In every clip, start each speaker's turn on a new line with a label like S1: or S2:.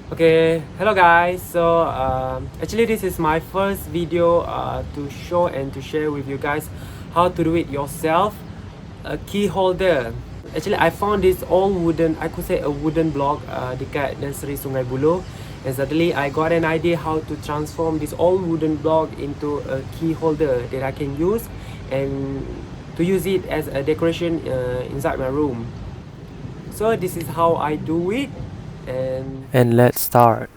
S1: Okay, hello guys. Actually this is my first video to show and to share with you guys how to do it yourself, a key holder. Actually I found this all wooden, I could say a wooden block dekat nursery Sungai Buloh, and suddenly I got an idea how to transform this all wooden block into a key holder that I can use and to use it as a decoration inside my room. So this is how I do it.
S2: And let's start.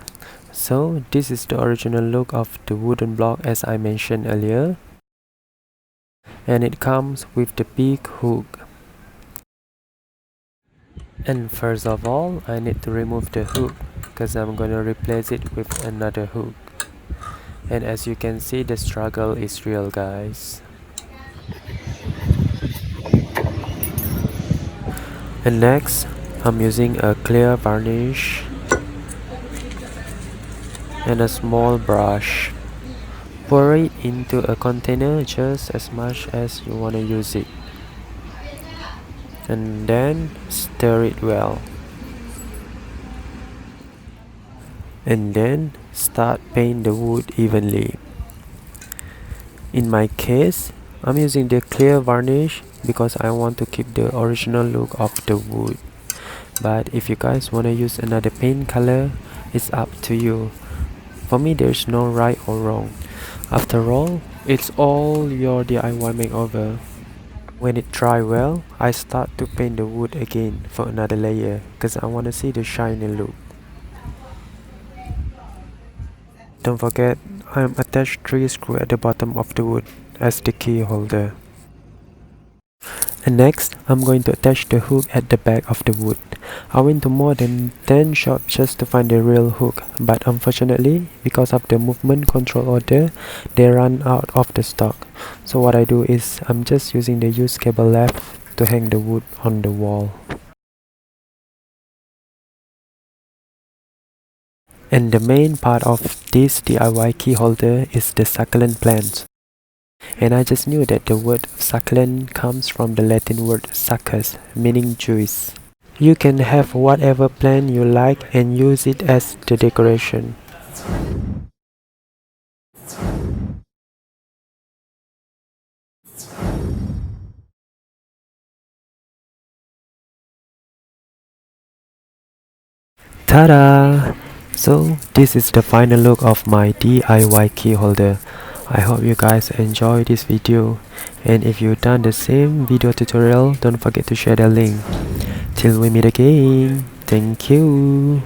S2: So this is the original look of the wooden block as I mentioned earlier, and it comes with the big hook. And first of all, I need to remove the hook because I'm gonna replace it with another hook. And as you can see, the struggle is real, guys. And next, I'm using a clear varnish and a small brush. Pour it into a container just as much as you want to use it, and then stir it well, and then start paint the wood evenly. In my case, I'm using the clear varnish because I want to keep the original look of the wood, but if you guys want to use another paint color, it's up to you. For me, there's no right or wrong. After all, it's all your DIY makeover. When it dry well, I start to paint the wood again for another layer because I want to see the shiny look. Don't forget, I am attached 3 screws at the bottom of the wood as the key holder. And next, I'm going to attach the hook at the back of the wood. I went to more than 10 shops just to find the real hook, but unfortunately, because of the movement control order, they ran out of the stock. So what I do is, I'm just using the used cable left to hang the wood on the wall. And the main part of this DIY key holder is the succulent plant. And I just knew that the word succulent comes from the Latin word succus, meaning juice. You can have whatever plant you like and use it as the decoration. Ta-da! So this is the final look of my DIY key holder. I hope you guys enjoy this video, and if you've done the same video tutorial, don't forget to share the link. Till we meet again, thank you.